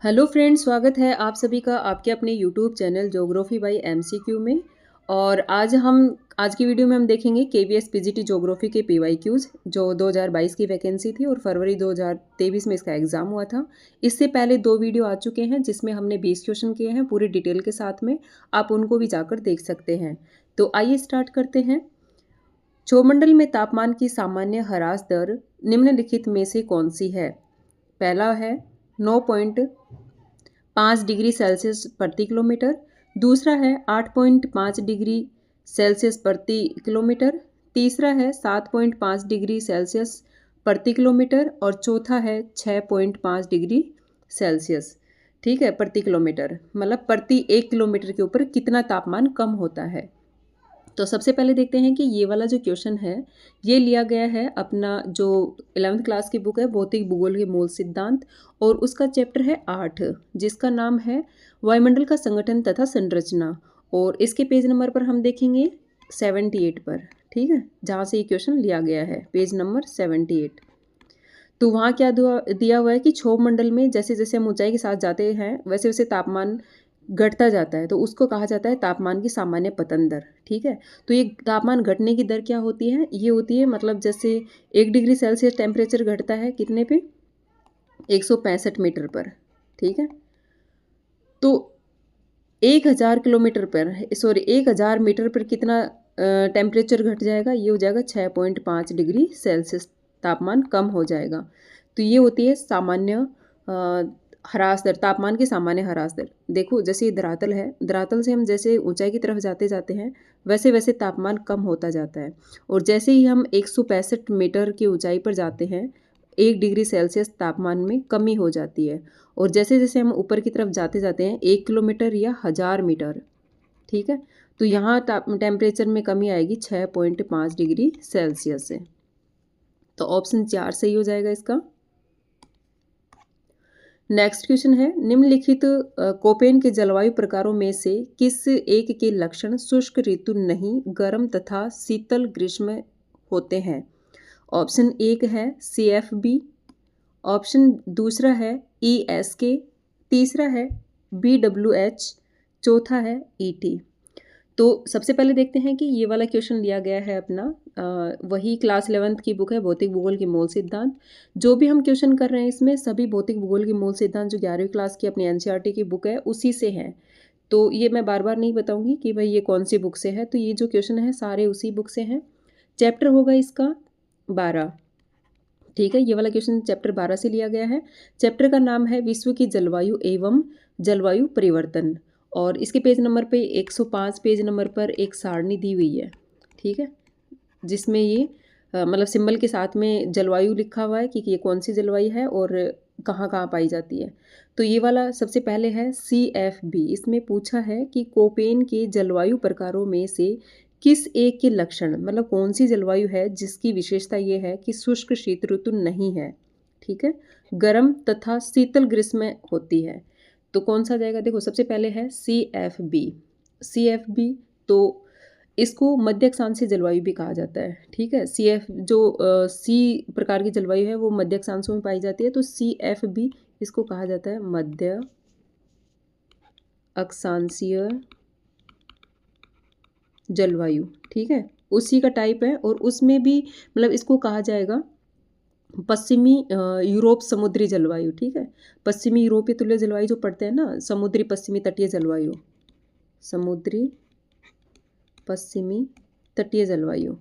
Hello friends, स्वागत है आप सभी का आपके अपने YouTube channel geography bye MCQ में। और आज की वीडियो में हम देखेंगे केवीएस पीजीटी ज्योग्राफी के पीवाईक्यूज जो 2022 की वैकेंसी थी और फरवरी 2023 में इसका एग्ज़ाम हुआ था। इससे पहले 2 वीडियो आ चुके हैं जिसमें हमने 20 क्वेश्चन किए हैं पूरी डिटेल के साथ में, आप उनको भी जाकर देख सकते हैं। तो आइए स्टार्ट करते हैं। क्षोभमंडल में तापमान की सामान्य ह्रास दर निम्नलिखित में से कौन सी है? पहला है 9.5 डिग्री सेल्सियस प्रति किलोमीटर, दूसरा है 8.5 डिग्री सेल्सियस प्रति किलोमीटर, तीसरा है 7.5 डिग्री सेल्सियस प्रति किलोमीटर और चौथा है 6.5 डिग्री सेल्सियस। ठीक है, प्रति किलोमीटर मतलब प्रति 1 किलोमीटर के ऊपर कितना तापमान कम होता है। तो सबसे पहले देखते हैं कि ये वाला जो क्वेश्चन है ये लिया गया है अपना जो 11th क्लास की बुक है भौतिक भूगोल के मूल सिद्धांत, और उसका चैप्टर है 8 जिसका नाम है वायुमंडल का संगठन तथा संरचना। और इसके पेज नंबर पर हम देखेंगे 78 पर। ठीक है, जहाँ से ये क्वेश्चन लिया गया है पेज नंबर 78। तो वहाँ क्या दिया हुआ है कि क्षोभ मंडल में जैसे जैसे हम ऊंचाई के साथ जाते हैं वैसे वैसे तापमान घटता जाता है, तो उसको कहा जाता है तापमान की सामान्य पतन दर। ठीक है, तो ये तापमान घटने की दर क्या होती है? ये होती है मतलब जैसे 1 डिग्री सेल्सियस टेम्परेचर घटता है कितने पे? 165 मीटर पर। ठीक है, तो 1000 किलोमीटर पर सॉरी 1000 मीटर पर कितना टेम्परेचर घट जाएगा? ये हो जाएगा 6.5 डिग्री सेल्सियस तापमान कम हो जाएगा। तो ये होती है सामान्य ह्रास दर, तापमान की सामान्य ह्रास दर। देखो जैसे ये धरातल है, धरातल से हम जैसे ऊंचाई की तरफ जाते जाते हैं वैसे वैसे तापमान कम होता जाता है। और जैसे ही हम 165 मीटर की ऊंचाई पर जाते हैं 1 डिग्री सेल्सियस तापमान में कमी हो जाती है। और जैसे जैसे हम ऊपर की तरफ जाते जाते हैं 1 किलोमीटर या 1000 मीटर, ठीक है, तो यहाँ टेम्परेचर में कमी आएगी 6.5 डिग्री सेल्सियस से। तो ऑप्शन 4 सही हो जाएगा इसका। नेक्स्ट क्वेश्चन है निम्नलिखित कोपेन के जलवायु प्रकारों में से किस एक के लक्षण शुष्क ऋतु नहीं गर्म तथा शीतल ग्रीष्म होते हैं? ऑप्शन 1 है CFB, ऑप्शन दूसरा है ESK, तीसरा है BWH, चौथा है ET। तो सबसे पहले देखते हैं कि ये वाला क्वेश्चन लिया गया है अपना वही क्लास 11th की बुक है भौतिक भूगोल के मूल सिद्धांत। जो भी हम क्वेश्चन कर रहे हैं इसमें सभी भौतिक भूगोल के मूल सिद्धांत जो 11वीं क्लास की अपनी एनसीईआरटी की बुक है उसी से है। तो ये मैं बार बार नहीं बताऊंगी कि भाई ये कौन सी बुक से है, तो ये जो क्वेश्चन है सारे उसी बुक से हैं। चैप्टर होगा इसका 12। ठीक है, ये वाला क्वेश्चन चैप्टर 12 से लिया गया है। चैप्टर का नाम है विश्व की जलवायु एवं जलवायु परिवर्तन। और इसके पेज नंबर पे 105 पेज नंबर पर एक सारणी दी हुई है। ठीक है, जिसमें ये मतलब सिंबल के साथ में जलवायु लिखा हुआ है कि ये कौन सी जलवायु है और कहाँ कहाँ पाई जाती है। तो ये वाला सबसे पहले है CFB। इसमें पूछा है कि कोपेन के जलवायु प्रकारों में से किस एक के लक्षण, मतलब कौन सी जलवायु है जिसकी विशेषता ये है कि शुष्क शीत ऋतु नहीं है, ठीक है, गर्म तथा शीतल ग्रीष्म होती है। तो कौन सा जाएगा? देखो सबसे पहले है CFB। CFB तो इसको मध्य अक्षांशीय जलवायु भी कहा जाता है। ठीक है, सी प्रकार की जलवायु है वो मध्य अक्षांशों में पाई जाती है, तो CFB इसको कहा जाता है मध्य अक्षांशीय जलवायु। ठीक है, उसी का टाइप है और उसमें भी मतलब इसको कहा जाएगा पश्चिमी यूरोप समुद्री जलवायु। ठीक है, पश्चिमी यूरोपीय तुल्य जलवायु जो पढ़ते हैं ना, समुद्री पश्चिमी तटीय जलवायु, समुद्री पश्चिमी तटीय जलवायु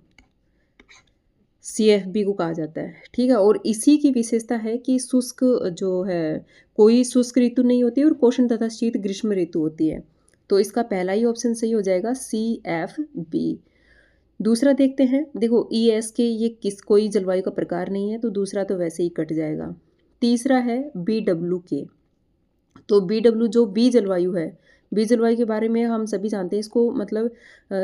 CFB को कहा जाता है। ठीक है, और इसी की विशेषता है कि शुष्क जो है कोई शुष्क ऋतु नहीं होती और कोष्ण तथा शीत ग्रीष्म ऋतु होती है। तो इसका पहला ही ऑप्शन सही हो जाएगा CFB। दूसरा देखते हैं, देखो ESK ये कोई जलवायु का प्रकार नहीं है, तो दूसरा तो वैसे ही कट जाएगा। तीसरा है BWK। तो BW जो बी जलवायु है, बी जलवायु के बारे में हम सभी जानते हैं। इसको मतलब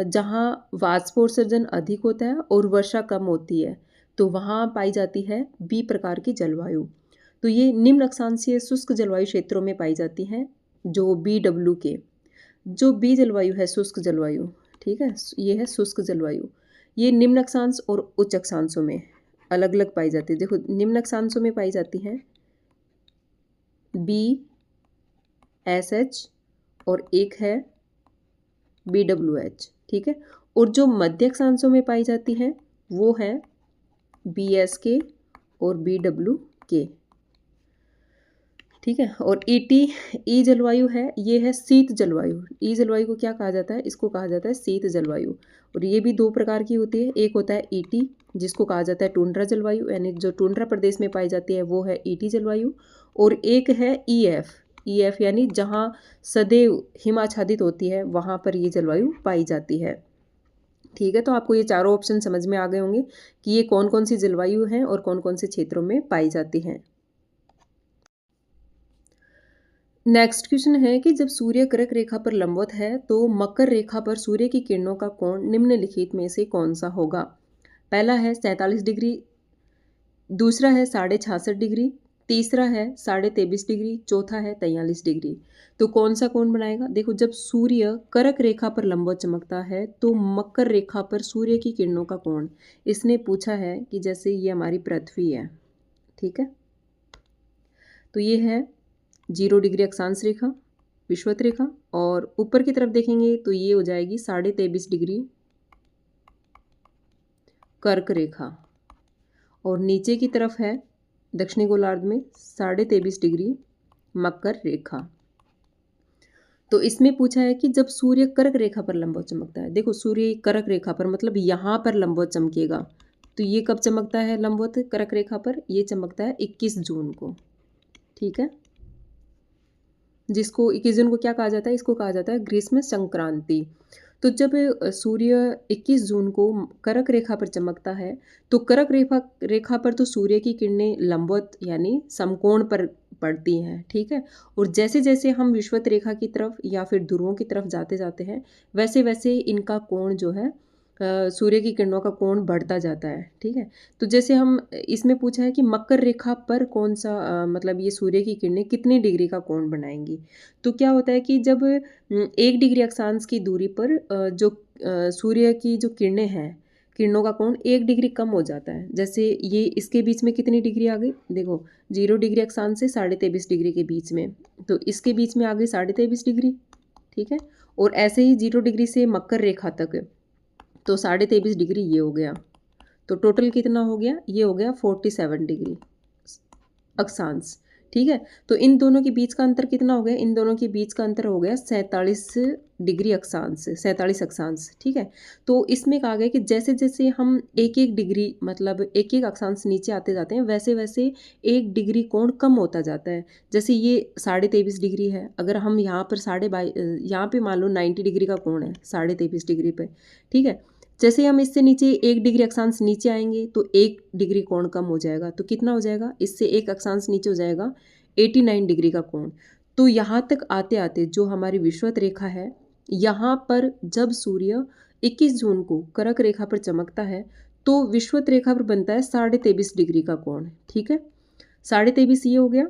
जहाँ वाष्पोत्सर्जन अधिक होता है और वर्षा कम होती है तो वहाँ पाई जाती है बी प्रकार की जलवायु। तो ये निम्न अक्षांशीय शुष्क जलवायु क्षेत्रों में पाई जाती हैं जो BWK। जो बी जलवायु है शुष्क जलवायु, ठीक है, ये है शुष्क जलवायु। ये निम्न अक्षांश और उच्च अक्षांशों में अलग अलग पाई जाती है। देखो निम्न अक्षांशों में पाई जाती है SH और एक है BWH, ठीक है। और जो मध्य अक्षांशों में पाई जाती हैं वो है BSK और BWK, ठीक है। और ई जलवायु है, ये है शीत जलवायु। ई जलवायु को क्या कहा जाता है? इसको कहा जाता है शीत जलवायु। और ये भी दो प्रकार की होती है, एक होता है ईटी जिसको कहा जाता है टुंड्रा जलवायु, यानी जो टुंड्रा प्रदेश में पाई जाती है वो है ईटी जलवायु। और एक है ईएफ यानी जहाँ सदैव हिमाच्छादित होती है वहाँ पर ये जलवायु पाई जाती है, ठीक है। तो आपको ये चारों ऑप्शन समझ में आ गए होंगे कि ये कौन कौन सी जलवायु हैं और कौन कौन से क्षेत्रों में पाई जाती हैं। नेक्स्ट क्वेश्चन है कि जब सूर्य कर्क रेखा पर लंबवत है तो मकर रेखा पर सूर्य की किरणों का कोण निम्नलिखित में से कौन सा होगा? पहला है 47 डिग्री, दूसरा है 66.5 डिग्री, तीसरा है 23.5 डिग्री, चौथा है 43 डिग्री। तो कौन सा कोण बनाएगा? देखो, जब सूर्य कर्क रेखा पर लंबवत चमकता है तो मकर रेखा पर सूर्य की किरणों का कोण, इसने पूछा है कि जैसे ये हमारी पृथ्वी है, ठीक है, तो ये है 0 डिग्री अक्षांश रेखा, विषुवत रेखा, और ऊपर की तरफ देखेंगे तो ये हो जाएगी 23.5 डिग्री कर्क रेखा, और नीचे की तरफ है दक्षिणी गोलार्ध में 23.5 डिग्री मकर रेखा। तो इसमें पूछा है कि जब सूर्य कर्क रेखा पर लंबवत चमकता है, देखो सूर्य कर्क रेखा पर मतलब यहाँ पर लंबवत चमकेगा, तो ये कब चमकता है लंबवत कर्क रेखा पर? ये चमकता है 21 जून को, ठीक है, जिसको 21 जून को क्या कहा जाता है? इसको कहा जाता है ग्रीष्म संक्रांति। तो जब सूर्य 21 जून को कर्क रेखा पर चमकता है तो कर्क रेखा पर तो सूर्य की किरणें लंबवत यानी समकोण पर पड़ती हैं, ठीक है। और जैसे जैसे हम विषुवत रेखा की तरफ या फिर ध्रुवों की तरफ जाते जाते हैं वैसे वैसे इनका कोण जो है सूर्य की किरणों का कोण बढ़ता जाता है, ठीक है। तो जैसे हम इसमें पूछा है कि मकर रेखा पर कौन सा मतलब ये सूर्य की किरणें कितनी डिग्री का कोण बनाएंगी, तो क्या होता है कि जब 1 डिग्री अक्षांश की दूरी पर जो सूर्य की जो किरणें हैं, किरणों का कोण 1 डिग्री कम हो जाता है। जैसे ये इसके बीच में कितनी डिग्री आ गई? देखो 0 डिग्री अक्षांश से 23.5 डिग्री के बीच में, तो इसके बीच में आ गई 23.5 डिग्री, ठीक है। और ऐसे ही 0 डिग्री से मकर रेखा तक तो 23.5 डिग्री ये हो गया, तो टोटल कितना हो गया? ये हो गया 47 डिग्री अक्षांश, ठीक है। तो इन दोनों के बीच का अंतर कितना हो गया? इन दोनों के बीच का अंतर हो गया 47 डिग्री अक्षांश, 47 अक्षांश, ठीक है। तो इसमें कहा गया कि जैसे जैसे हम एक एक डिग्री मतलब एक एक अक्षांश नीचे आते जाते हैं वैसे वैसे 1 डिग्री कोण कम होता जाता है। जैसे ये 23.5 डिग्री है, अगर हम यहाँ पर यहाँ पे मान लो 90 डिग्री का कोण है 23.5 डिग्री पे, ठीक है। जैसे हम इससे नीचे 1 डिग्री अक्षांश नीचे आएंगे तो 1 डिग्री कोण कम हो जाएगा, तो कितना हो जाएगा? इससे एक अक्षांश नीचे हो जाएगा 89 डिग्री का कोण। तो यहाँ तक आते आते जो हमारी विषुवत रेखा है, यहाँ पर जब सूर्य 21 जून को कर्क रेखा पर चमकता है तो विषुवत रेखा पर बनता है 23.5 डिग्री का कोण, ठीक है। 23.5 ये हो गया।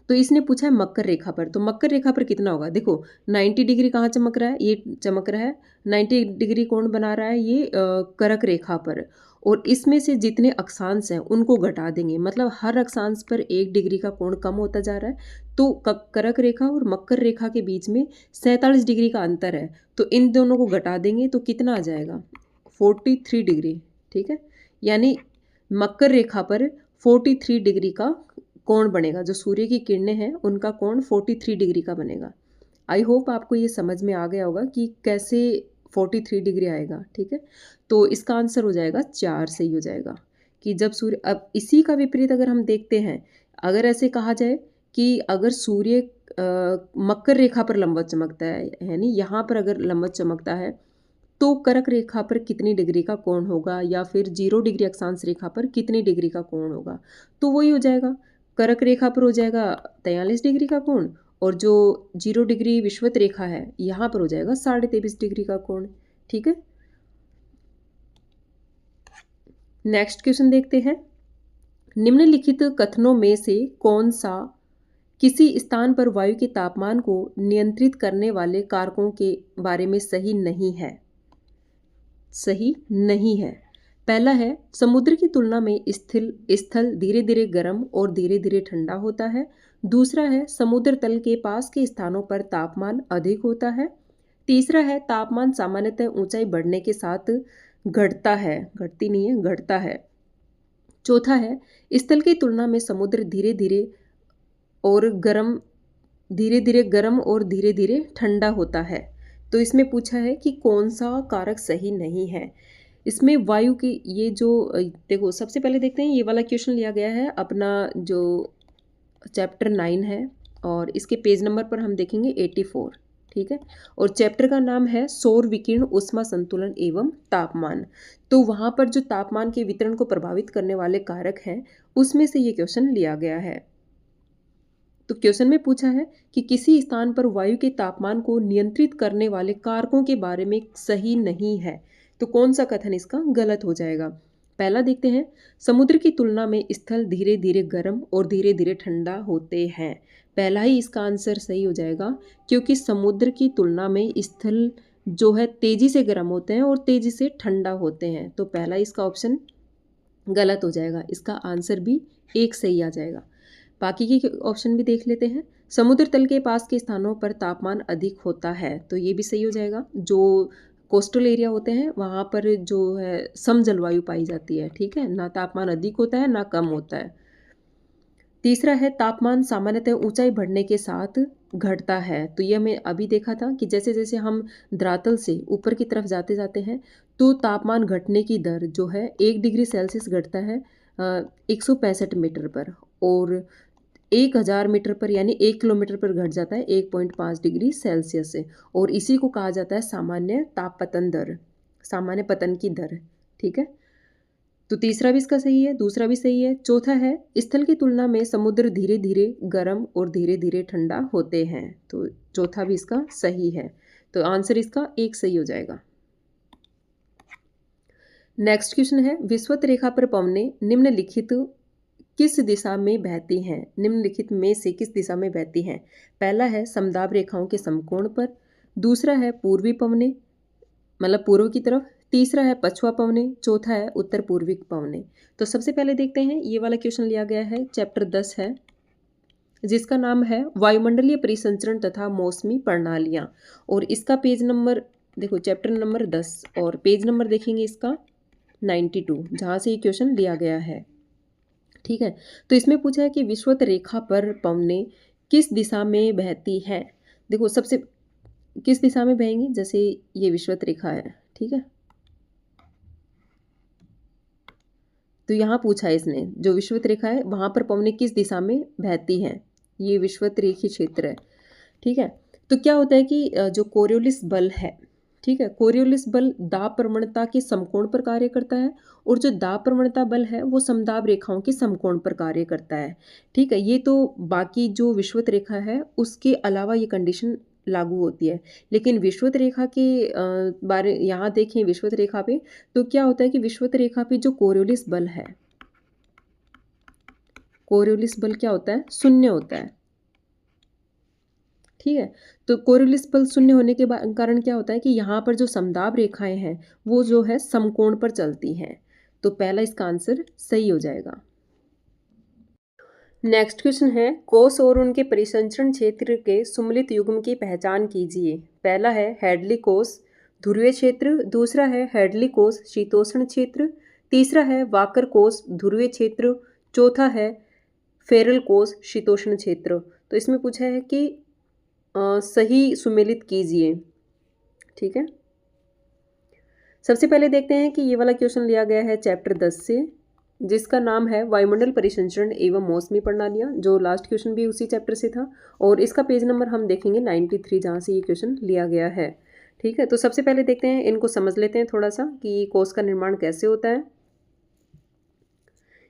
तो इसने पूछा है मकर रेखा पर, तो मकर रेखा पर कितना होगा? देखो 90 डिग्री कहाँ चमक रहा है? ये चमक रहा है 90 डिग्री कोण बना रहा है ये कर्क रेखा पर, और इसमें से जितने अक्षांश हैं उनको घटा देंगे, मतलब हर अक्षांश पर 1 डिग्री का कोण कम होता जा रहा है। तो कर्क रेखा और मकर रेखा के बीच में 47 डिग्री का अंतर है, तो इन दोनों को घटा देंगे तो कितना आ जाएगा? 43 डिग्री, ठीक है। यानी मकर रेखा पर 43 डिग्री का कोण बनेगा, जो सूर्य की किरणें हैं उनका कोण 43 डिग्री का बनेगा। आई होप आपको ये समझ में आ गया होगा कि कैसे 43 डिग्री आएगा, ठीक है। तो इसका आंसर हो जाएगा 4 सही हो जाएगा कि जब सूर्य, अब इसी का विपरीत अगर हम देखते हैं, अगर ऐसे कहा जाए कि अगर सूर्य मकर रेखा पर लंबवत चमकता है, यानी यहाँ पर अगर लंबवत चमकता है तो कर्क रेखा पर कितनी डिग्री का कोण होगा, या फिर 0 डिग्री अक्षांश रेखा पर कितनी डिग्री का कोण होगा, तो वही हो जाएगा, कर्क रेखा पर हो जाएगा 43 डिग्री का कोण, और जो 0 डिग्री विषुवत रेखा है यहाँ पर हो जाएगा 23.5 डिग्री का कोण, ठीक है। नेक्स्ट क्वेश्चन देखते हैं। निम्नलिखित कथनों में से कौन सा किसी स्थान पर वायु के तापमान को नियंत्रित करने वाले कारकों के बारे में सही नहीं है? सही नहीं है। पहला है, समुद्र की तुलना में स्थल धीरे धीरे गर्म और धीरे धीरे ठंडा होता है। दूसरा है समुद्र तल के पास के स्थानों पर तापमान अधिक होता है। तीसरा है तापमान सामान्यतः ऊंचाई बढ़ने के साथ घटता है, घटती नहीं है, घटता है। चौथा है स्थल की तुलना में समुद्र धीरे धीरे गर्म और धीरे धीरे ठंडा होता है। तो इसमें पूछा है कि कौन सा कारक सही नहीं है। इसमें वायु की ये जो देखो सबसे पहले देखते हैं, ये वाला क्वेश्चन लिया गया है अपना जो चैप्टर 9 है और इसके पेज नंबर पर हम देखेंगे 84। ठीक है, और चैप्टर का नाम है सौर विकिरण ऊष्मा संतुलन एवं तापमान। तो वहाँ पर जो तापमान के वितरण को प्रभावित करने वाले कारक हैं उसमें से ये क्वेश्चन लिया गया है। तो क्वेश्चन में पूछा है कि किसी स्थान पर वायु के तापमान को नियंत्रित करने वाले कारकों के बारे में सही नहीं है। तो कौन सा कथन इसका गलत हो जाएगा। पहला देखते हैं, समुद्र की तुलना में स्थल धीरे धीरे गर्म और धीरे धीरे ठंडा होते हैं। पहला ही इसका आंसर सही हो जाएगा, क्योंकि समुद्र की तुलना में स्थल जो है तेजी से गर्म होते हैं और तेजी से ठंडा होते हैं। तो पहला इसका ऑप्शन गलत हो जाएगा, इसका आंसर भी एक सही आ जाएगा। बाकी के ऑप्शन भी देख लेते हैं। समुद्र तल के पास के स्थानों पर तापमान अधिक होता है, तो ये भी सही हो जाएगा। जो कोस्टल एरिया होते हैं वहाँ पर जो है सम जलवायु पाई जाती है। ठीक है, ना तापमान अधिक होता है ना कम होता है। तीसरा है तापमान सामान्यतः ऊंचाई बढ़ने के साथ घटता है। तो ये हमें अभी देखा था कि जैसे जैसे हम धरातल से ऊपर की तरफ जाते जाते हैं तो तापमान घटने की दर जो है 1 डिग्री सेल्सियस घटता है 165 मीटर पर, और 1000 मीटर पर यानी 1 किलोमीटर पर घट जाता है 1.5 डिग्री सेल्सियस से, और इसी को कहा जाता है सामान्य तापपतन दर, सामान्य पतन की दर। ठीक है, तो तीसरा भी इसका सही है, दूसरा भी सही है। चौथा है स्थल की तुलना में समुद्र धीरे धीरे गर्म और धीरे धीरे ठंडा होते हैं। तो चौथा भी इसका सही है, तो आंसर इसका एक सही हो जाएगा। नेक्स्ट क्वेश्चन है, विषुवत रेखा पर पवनें निम्नलिखित किस दिशा में बहती हैं। निम्नलिखित में से किस दिशा में बहती हैं। पहला है समदाब रेखाओं के समकोण पर, दूसरा है पूर्वी पवनें मतलब पूर्व की तरफ, तीसरा है पछुआ पवनें, चौथा है उत्तर पूर्वी पवनें। तो सबसे पहले देखते हैं, ये वाला क्वेश्चन लिया गया है चैप्टर 10 है जिसका नाम है वायुमंडलीय परिसंचरण तथा मौसमी प्रणालियाँ, और इसका पेज नंबर देखो, चैप्टर नंबर 10 और पेज नंबर देखेंगे इसका 92, जहाँ से ये क्वेश्चन लिया गया है। ठीक है, तो इसमें पूछा है कि विषुवत रेखा पर पवनें किस दिशा में बहती हैं। देखो सबसे किस दिशा में बहेंगी, जैसे ये विषुवत रेखा है। ठीक है, तो यहाँ पूछा है इसने जो विषुवत रेखा है वहाँ पर पवनें किस दिशा में बहती हैं। ये विषुवत रेखीय क्षेत्र है। ठीक है, तो क्या होता है कि जो कोरियोलिस बल है, ठीक है, कोरियोलिस बल दाब प्रवणता के समकोण पर कार्य करता है, और जो दाब प्रवणता बल है वो समदाब रेखाओं के समकोण पर कार्य करता है। ठीक है, ये तो बाकी जो विषुवत रेखा है उसके अलावा ये कंडीशन लागू होती है, लेकिन विषुवत रेखा के बारे यहाँ देखें विषुवत रेखा पे, तो क्या होता है कि विषुवत रेखा पे जो कोरियोलिस बल है, कोरियोलिस बल क्या होता है, शून्य होता है। ठीक है, तो कोरियोलिस बल शून्य होने के कारण क्या होता है कि यहाँ पर जो समदाब रेखाएं हैं वो जो है समकोण पर चलती हैं। तो पहला इसका आंसर सही हो जाएगा। नेक्स्ट क्वेश्चन है, कोस और उनके परिसंचरण क्षेत्र के सुमेलित युग्म की पहचान कीजिए। पहला है हैडली कोस ध्रुवीय क्षेत्र, दूसरा है हैडली कोस शीतोष्ण क्षेत्र, तीसरा है वाकर कोस ध्रुवीय क्षेत्र, चौथा है फेरल कोस शीतोष्ण क्षेत्र। तो इसमें पूछा है कि सही सुमेलित कीजिए। ठीक है, सबसे पहले देखते हैं कि ये वाला क्वेश्चन लिया गया है चैप्टर 10 से जिसका नाम है वायुमंडल परिसंचरण एवं मौसमी प्रणालियाँ, जो लास्ट क्वेश्चन भी उसी चैप्टर से था, और इसका पेज नंबर हम देखेंगे 93 जहाँ से ये क्वेश्चन लिया गया है। ठीक है, तो सबसे पहले देखते हैं, इनको समझ लेते हैं थोड़ा सा कि कोस का निर्माण कैसे होता है।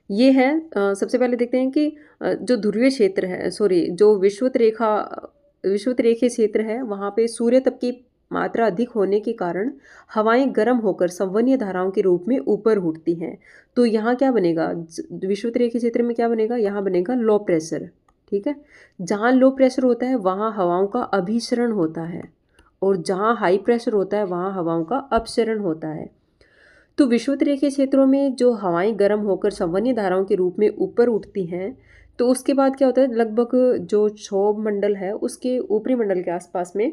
ये है सबसे पहले देखते हैं कि जो ध्रुवीय क्षेत्र है जो विषुवत रेखीय क्षेत्र है वहाँ पे सूर्य तप की मात्रा अधिक होने के कारण हवाएं गर्म होकर संवहनीय धाराओं के रूप में ऊपर उठती हैं। तो यहाँ क्या बनेगा, विषुवत रेखीय क्षेत्र में क्या बनेगा, यहाँ बनेगा लो प्रेशर। ठीक है, जहाँ लो प्रेशर होता है वहाँ हवाओं का अभिसरण होता है, और जहाँ हाई प्रेशर होता है वहाँ हवाओं का अपसरण होता है। तो विषुवत रेखीय क्षेत्रों में जो हवाएं गर्म होकर संवहनीय धाराओं के रूप में ऊपर उठती हैं, तो उसके बाद क्या होता है, लगभग जो क्षोभ मंडल है उसके ऊपरी मंडल के आसपास में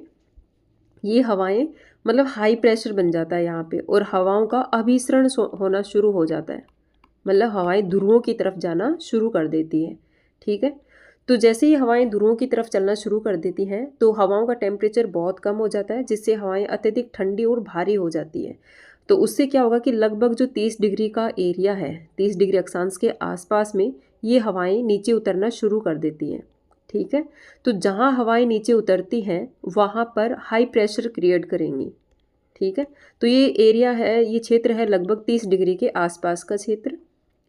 ये हवाएं मतलब हाई प्रेशर बन जाता है यहाँ पे, और हवाओं का अभिसरण होना शुरू हो जाता है, मतलब हवाएं ध्रुवों की तरफ जाना शुरू कर देती है। ठीक है, तो जैसे ही हवाएं ध्रुवों की तरफ चलना शुरू कर देती हैं तो हवाओं का टेम्परेचर बहुत कम हो जाता है, जिससे हवाएं अत्यधिक ठंडी और भारी हो जाती है। तो उससे क्या होगा कि लगभग जो 30 डिग्री का एरिया है, 30 डिग्री अक्षांश के आसपास में ये हवाएं नीचे उतरना शुरू कर देती हैं। ठीक है, तो जहाँ हवाएं नीचे उतरती हैं वहाँ पर हाई प्रेशर क्रिएट करेंगी। ठीक है, तो ये एरिया है, ये क्षेत्र है लगभग 30 डिग्री के आसपास का क्षेत्र।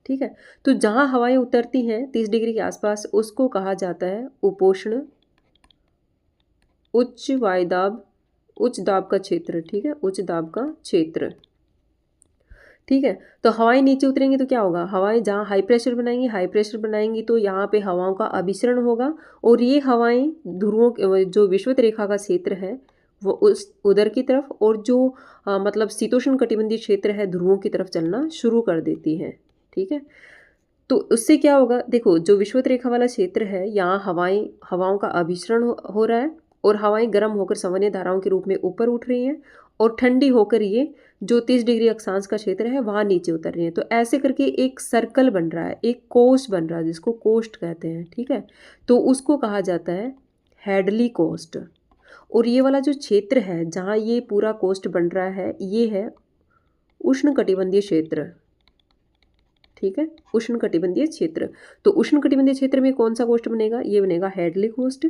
ठीक है, तो जहाँ हवाएं उतरती हैं 30 डिग्री के आसपास उसको कहा जाता है उपोष्ण उच्च वायुदाब, उच्च दाब का क्षेत्र। ठीक है, उच्च दाब का क्षेत्र। ठीक है, तो हवाएं नीचे उतरेंगी तो क्या होगा, हवाएं जहाँ हाई प्रेशर बनाएंगी, हाई प्रेशर बनाएंगी तो यहाँ पे हवाओं का अभिसरण होगा, और ये हवाएं ध्रुवों जो विषुवत रेखा का क्षेत्र है वो उस उधर की तरफ, और जो मतलब शीतोष्ण कटिबंधीय क्षेत्र है ध्रुवों की तरफ चलना शुरू कर देती है। ठीक है, तो उससे क्या होगा, देखो जो विषुवत रेखा वाला क्षेत्र है यहाँ हवाओं का अभिसरण हो रहा है, और हवाएं गर्म होकर सामान्य धाराओं के रूप में ऊपर उठ रही हैं, और ठंडी होकर ये जो 30 डिग्री अक्षांश का क्षेत्र है वहाँ नीचे उतर रही है। तो ऐसे करके एक सर्कल बन रहा है, एक कोस्ट बन रहा है जिसको कोस्ट कहते हैं। ठीक है, तो उसको कहा जाता है हैडली कोस्ट। और ये वाला जो क्षेत्र है जहाँ ये पूरा कोस्ट बन रहा है ये है उष्णकटिबंधीय क्षेत्र। ठीक है, उष्णकटिबंधीय क्षेत्र। तो उष्णकटिबंधीय क्षेत्र में कौन सा कोस्ट बनेगा, ये बनेगा हैडली कोस्ट।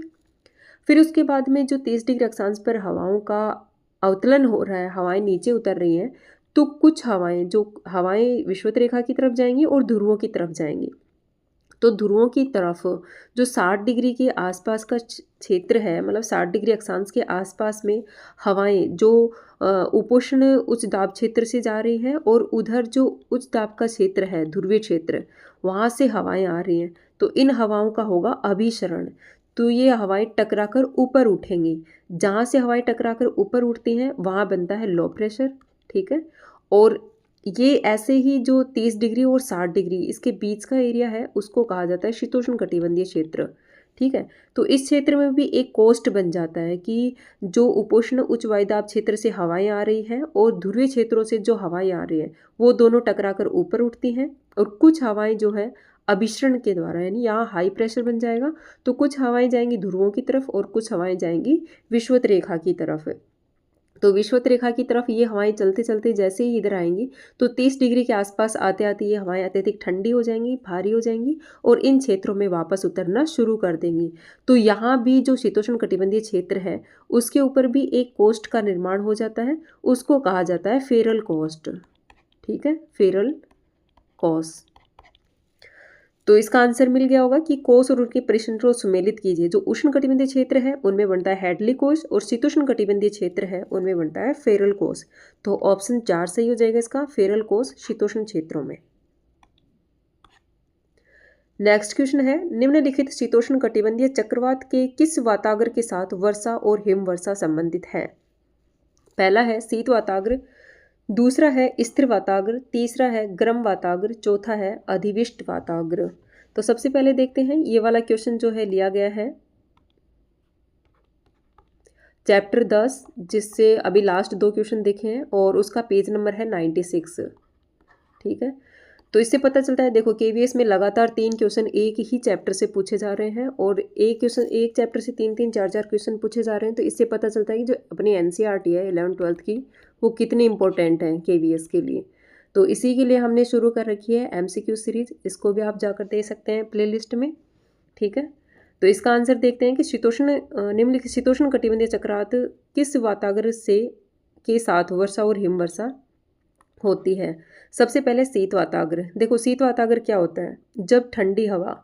फिर उसके बाद में जो 30 डिग्री अक्षांश पर हवाओं का अवतलन हो रहा है, हवाएं नीचे उतर रही हैं, तो कुछ हवाएं विषुवत रेखा की तरफ जाएंगी और ध्रुवों की तरफ जाएंगी। तो ध्रुवों की तरफ जो 60 डिग्री के आसपास का क्षेत्र है, मतलब 60 डिग्री अक्षांश के आसपास में हवाएं जो उपोष्ण उच्च दाब क्षेत्र से जा रही है, और उधर जो उच्च दाब का क्षेत्र है ध्रुवीय क्षेत्र वहाँ से हवाएं आ रही हैं, तो इन हवाओं का होगा अभिसरण। तो ये हवाएं टकराकर ऊपर उठेंगी, जहाँ से हवाएं टकराकर ऊपर उठती हैं वहाँ बनता है लो प्रेशर। ठीक है, और ये ऐसे ही जो 30 डिग्री और 60 डिग्री इसके बीच का एरिया है उसको कहा जाता है शीतोष्ण कटिबंधीय क्षेत्र। ठीक है, तो इस क्षेत्र में भी एक कोस्ट बन जाता है कि जो उपोष्ण उच्च वायुदाब क्षेत्र से हवाएं आ रही हैं और ध्रुवीय क्षेत्रों से जो हवाएं आ रही हैं वो दोनों टकराकर ऊपर उठती हैं, और कुछ हवाएं जो है अभिसरण के द्वारा, यानी यहाँ हाई प्रेशर बन जाएगा, तो कुछ हवाएं जाएंगी ध्रुवों की तरफ और कुछ हवाएं जाएंगी विषुवत रेखा की तरफ। तो विषुवत रेखा की तरफ ये हवाएं चलते चलते जैसे ही इधर आएंगी तो 30 डिग्री के आसपास आते आते ये हवाएं अत्यधिक ठंडी हो जाएंगी, भारी हो जाएंगी, और इन क्षेत्रों में वापस उतरना शुरू कर देंगी। तो यहाँ भी जो शीतोष्ण कटिबंधीय क्षेत्र है उसके ऊपर भी एक कोस्ट का निर्माण हो जाता है, उसको कहा जाता है फेरल कोस्ट। ठीक है, फेरल कोस्ट। तो इसका आंसर मिल गया होगा कि कोष और उनके परिक्षेत्र को सुमेलित कीजिए। जो उष्ण कटिबंधीय क्षेत्र है उनमें बनता है हैडली कोष, और शीतोष्ण कटिबंधीय क्षेत्र है उनमें बनता है फेरल कोष। तो ऑप्शन 4 सही हो जाएगा इसका, फेरल कोष शीतोष्ण क्षेत्रों में। नेक्स्ट क्वेश्चन है, निम्नलिखित शीतोष्ण कटिबंधीय चक्रवात के किस वाताग्र के साथ वर्षा और हिमवर्षा संबंधित है। पहला है शीत वाताग्र, दूसरा है स्थिर वाताग्र, तीसरा है गर्म वाताग्र, चौथा है अधिविष्ट वाताग्र। तो सबसे पहले देखते हैं ये वाला क्वेश्चन जो है लिया गया है चैप्टर 10, जिससे अभी लास्ट 2 क्वेश्चन देखे हैं, और उसका पेज नंबर है 96। ठीक है, तो इससे पता चलता है, देखो केवीएस में लगातार 3 क्वेश्चन एक ही चैप्टर से पूछे जा रहे हैं, और एक चैप्टर से 3-3, 4-4 क्वेश्चन पूछे जा रहे हैं। तो इससे पता चलता है कि जो अपनी एनसीईआरटी है 11th-12th की वो कितनी इंपॉर्टेंट है केवीएस के लिए। तो इसी के लिए हमने शुरू कर रखी है एमसीक्यू सीरीज, इसको भी आप जाकर दे सकते हैं प्लेलिस्ट में। ठीक है, तो इसका आंसर देखते हैं कि निम्नलिखित शीतोष्ण कटिबंधीय चक्रवात किस वाताग्र से के साथ वर्षा और हिमवर्षा होती है। सबसे पहले शीत वाताग्र। देखो शीत वाताग्र क्या होता है, जब ठंडी हवा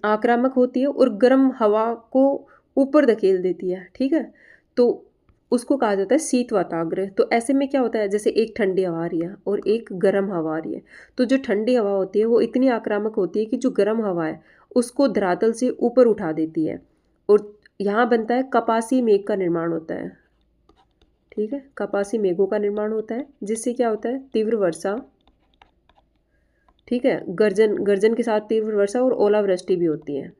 आक्रामक होती है और गर्म हवा को ऊपर धकेल देती है। ठीक है, तो उसको कहा जाता है शीत वाताग्र। तो ऐसे में क्या होता है, जैसे एक ठंडी हवा आ रही है और एक गर्म हवा आ रही है, तो जो ठंडी हवा होती है वो इतनी आक्रामक होती है कि जो गर्म हवा है उसको धरातल से ऊपर उठा देती है, और यहाँ बनता है कपासी मेघ का निर्माण होता है। ठीक है, कपासी मेघों का निर्माण होता है, जिससे क्या होता है तीव्र वर्षा ठीक है। गर्जन गर्जन के साथ तीव्र वर्षा और ओलावृष्टि भी होती है।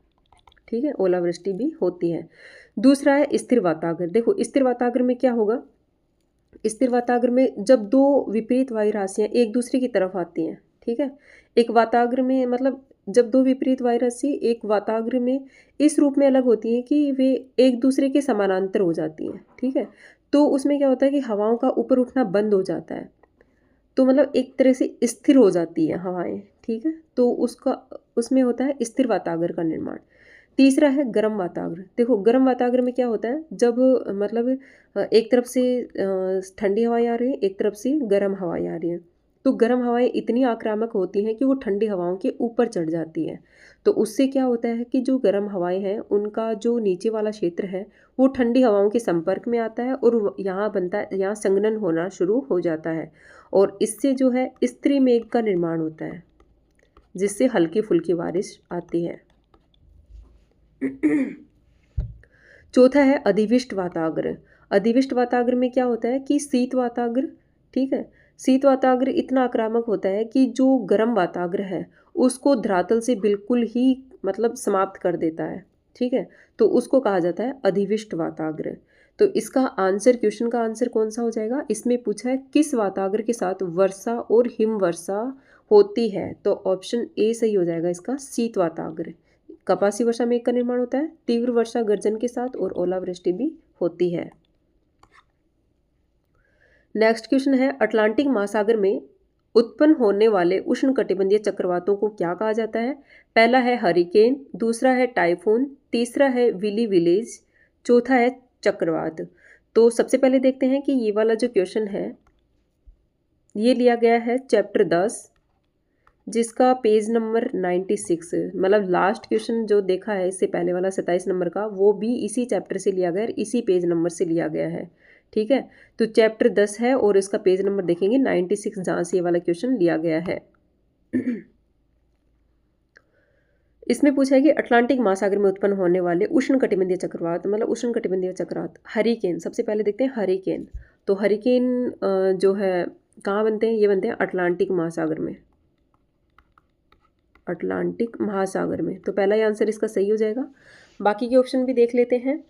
ठीक है, ओलावृष्टि भी होती है। दूसरा है स्थिर वातागर। देखो स्थिर वातागर में क्या होगा, स्थिर वातागर में जब दो विपरीत वायु राशियाँ एक दूसरे की तरफ आती हैं, ठीक है, एक वातागर में मतलब जब दो विपरीत वायु राशि एक वातागर में इस रूप में अलग होती हैं कि वे एक दूसरे के समानांतर हो जाती हैं, ठीक है, तो उसमें क्या होता है कि हवाओं का ऊपर उठना बंद हो जाता है, तो मतलब एक तरह से स्थिर हो जाती है हवाएं, ठीक है, तो उसका उसमें होता है स्थिर वातागर का निर्माण। तीसरा है गर्म वातागर। देखो गर्म वातागर में क्या होता है, जब मतलब एक तरफ से ठंडी हवाएं आ रही हैं, एक तरफ से गर्म हवाएं आ रही हैं, तो गर्म हवाएं इतनी आक्रामक होती हैं कि वो ठंडी हवाओं के ऊपर चढ़ जाती हैं, तो उससे क्या होता है कि जो गर्म हवाएं हैं उनका जो नीचे वाला क्षेत्र है वो ठंडी हवाओं के संपर्क में आता है और यहाँ बनता है, यहाँ संघनन होना शुरू हो जाता है और इससे जो है स्त्री मेघ का निर्माण होता है, जिससे हल्की फुल्की बारिश आती है। चौथा है अधिविष्ट वाताग्र। अधिविष्ट वाताग्र में क्या होता है कि शीत वाताग्र, ठीक है, शीत वाताग्र इतना आक्रामक होता है कि जो गर्म वाताग्र है उसको धरातल से बिल्कुल ही मतलब समाप्त कर देता है, ठीक है, तो उसको कहा जाता है अधिविष्ट वाताग्र। तो इसका आंसर, क्वेश्चन का आंसर कौन सा हो जाएगा, इसमें पूछा है किस वाताग्र के साथ वर्षा और हिम वर्षा होती है, तो ऑप्शन ए सही हो जाएगा इसका, शीत वाताग्र। कपासी वर्षा मेघ का निर्माण होता है, तीव्र वर्षा गर्जन के साथ और ओलावृष्टि भी होती है। नेक्स्ट क्वेश्चन है अटलांटिक महासागर में उत्पन्न होने वाले उष्णकटिबंधीय चक्रवातों को क्या कहा जाता है। पहला है हरिकेन, दूसरा है टाइफून, तीसरा है विली विलेज, चौथा है चक्रवात। तो सबसे पहले देखते हैं कि ये वाला जो क्वेश्चन है ये लिया गया है चैप्टर 10, जिसका पेज नंबर 96, मतलब लास्ट क्वेश्चन जो देखा है इससे पहले वाला 27 नंबर का, वो भी इसी चैप्टर से लिया गया है, इसी पेज नंबर से लिया गया है, ठीक है। तो चैप्टर 10 है और इसका पेज नंबर देखेंगे 96, जहाँ से ये वाला क्वेश्चन लिया गया है। इसमें पूछा है कि अटलांटिक महासागर में उत्पन्न होने वाले उष्णकटिबंधीय चक्रवात, मतलब उष्णकटिबंधीय चक्रवात हरिकेन। सबसे पहले देखते हैं हरिकेन। तो हरिकेन जो है कहाँ बनते हैं, ये बनते हैं अटलांटिक महासागर में, अटलांटिक महासागर में। तो पहला ही आंसर इसका सही हो जाएगा। बाकी के ऑप्शन भी देख लेते हैं।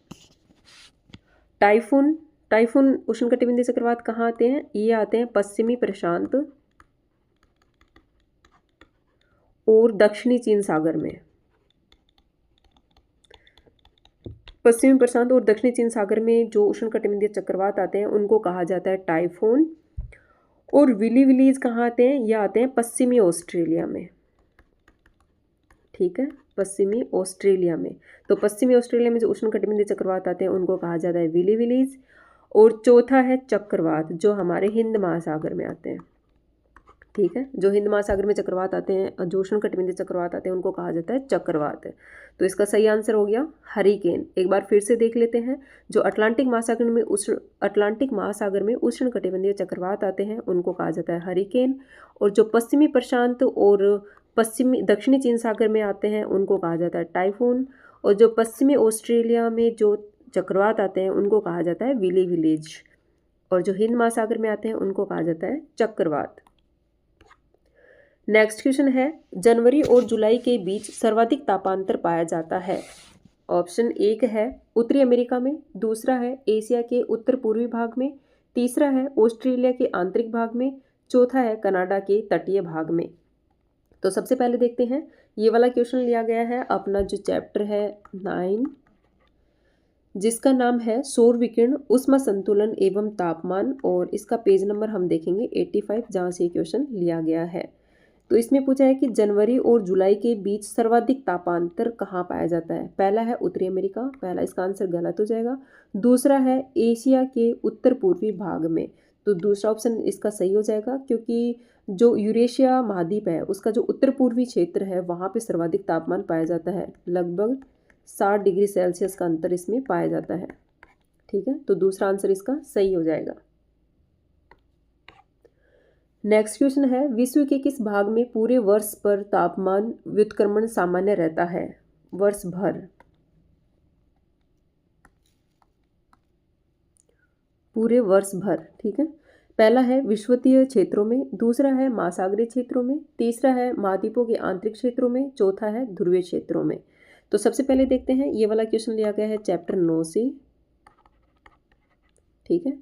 टाइफून, टाइफून उष्णकटिबंधीय चक्रवात कहाँ आते हैं, ये आते हैं पश्चिमी प्रशांत और दक्षिणी चीन सागर में। पश्चिमी प्रशांत और दक्षिणी चीन सागर में जो उष्णकटिबंधीय चक्रवात आते हैं उनको कहा जाता है टाइफून। और विली विलीज कहाँ आते हैं, ये आते हैं पश्चिमी ऑस्ट्रेलिया में, ठीक है, पश्चिमी ऑस्ट्रेलिया में। तो पश्चिमी ऑस्ट्रेलिया में जो उष्णकटिबंधीय चक्रवात आते हैं उनको कहा जाता है विली विलीज। और चौथा है चक्रवात, जो हमारे हिंद महासागर में आते हैं, ठीक है, जो हिंद महासागर में चक्रवात आते हैं, जो उष्णकटिबंधीय चक्रवात आते हैं उनको कहा जाता है चक्रवात। तो इसका सही आंसर हो गया हरिकेन। एक बार फिर से देख लेते हैं, जो अटलांटिक महासागर में उष्णकटिबंधीय चक्रवात आते हैं उनको कहा जाता है हरिकेन, और जो पश्चिमी प्रशांत और पश्चिमी दक्षिणी चीन सागर में आते हैं उनको कहा जाता है टाइफून, और जो पश्चिमी ऑस्ट्रेलिया में जो चक्रवात आते हैं उनको कहा जाता है विली विलेज, और जो हिंद महासागर में आते हैं उनको कहा जाता है चक्रवात। नेक्स्ट क्वेश्चन है जनवरी और जुलाई के बीच सर्वाधिक तापांतर पाया जाता है। ऑप्शन एक है उत्तरी अमेरिका में, दूसरा है एशिया के उत्तर पूर्वी भाग में, तीसरा है ऑस्ट्रेलिया के आंतरिक भाग में, चौथा है कनाडा के तटीय भाग में। तो सबसे पहले देखते हैं, ये वाला क्वेश्चन लिया गया है अपना जो चैप्टर है 9, जिसका नाम है सौर विकिरण, ऊष्मा संतुलन एवं तापमान, और इसका पेज नंबर हम देखेंगे 85, जहाँ से ये क्वेश्चन लिया गया है। तो इसमें पूछा है कि जनवरी और जुलाई के बीच सर्वाधिक तापांतर कहाँ पाया जाता है। पहला है उत्तरी अमेरिका, पहला इसका आंसर गलत हो जाएगा। दूसरा है एशिया के उत्तर पूर्वी भाग में, तो दूसरा ऑप्शन इसका सही हो जाएगा, क्योंकि जो यूरेशिया महाद्वीप है उसका जो उत्तर पूर्वी क्षेत्र है वहाँ पे सर्वाधिक तापमान पाया जाता है, लगभग 60 डिग्री सेल्सियस का अंतर इसमें पाया जाता है, ठीक है, तो दूसरा आंसर इसका सही हो जाएगा। नेक्स्ट क्वेश्चन है विश्व के किस भाग में पूरे वर्ष पर तापमान व्युत्क्रमण सामान्य रहता है, वर्ष भर, पूरे वर्ष भर, ठीक है। पहला है विषुवतीय क्षेत्रों में, दूसरा है महासागरीय क्षेत्रों में, तीसरा है महाद्वीपों के आंतरिक क्षेत्रों में, चौथा है ध्रुवीय क्षेत्रों में। तो सबसे पहले देखते हैं, ये वाला क्वेश्चन लिया गया है चैप्टर 9 से, ठीक है,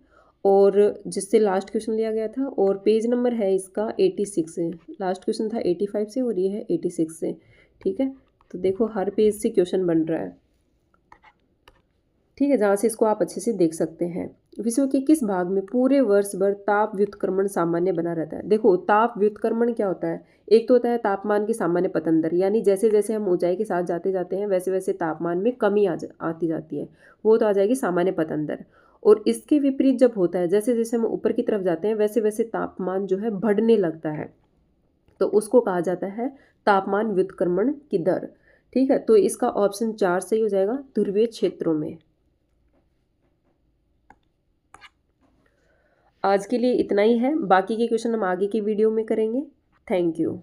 और जिससे लास्ट क्वेश्चन लिया गया था, और पेज नंबर है इसका 86 से। लास्ट क्वेश्चन था 85 से और ये है 86 से, ठीक है। तो देखो हर पेज से क्वेश्चन बन रहा है, ठीक है, जहाँ से इसको आप अच्छे से देख सकते हैं। विश्व के किस भाग में पूरे वर्ष भर ताप व्युत्क्रमण सामान्य बना रहता है? देखो ताप व्युत्क्रमण क्या होता है, एक तो होता है तापमान की सामान्य पतन दर, यानी जैसे जैसे हम ऊंचाई के साथ जाते जाते हैं वैसे वैसे तापमान में कमी आती जाती है, वो तो आ जाएगी सामान्य पतन दर। और इसके विपरीत जब होता है, जैसे जैसे हम ऊपर की तरफ जाते हैं वैसे वैसे तापमान जो है बढ़ने लगता है, तो उसको कहा जाता है तापमान व्युत्क्रमण की दर, ठीक है। तो इसका ऑप्शन 4 सही हो जाएगा, ध्रुवीय क्षेत्रों में। आज के लिए इतना ही है, बाकी के क्वेश्चन हम आगे की वीडियो में करेंगे। Thank you.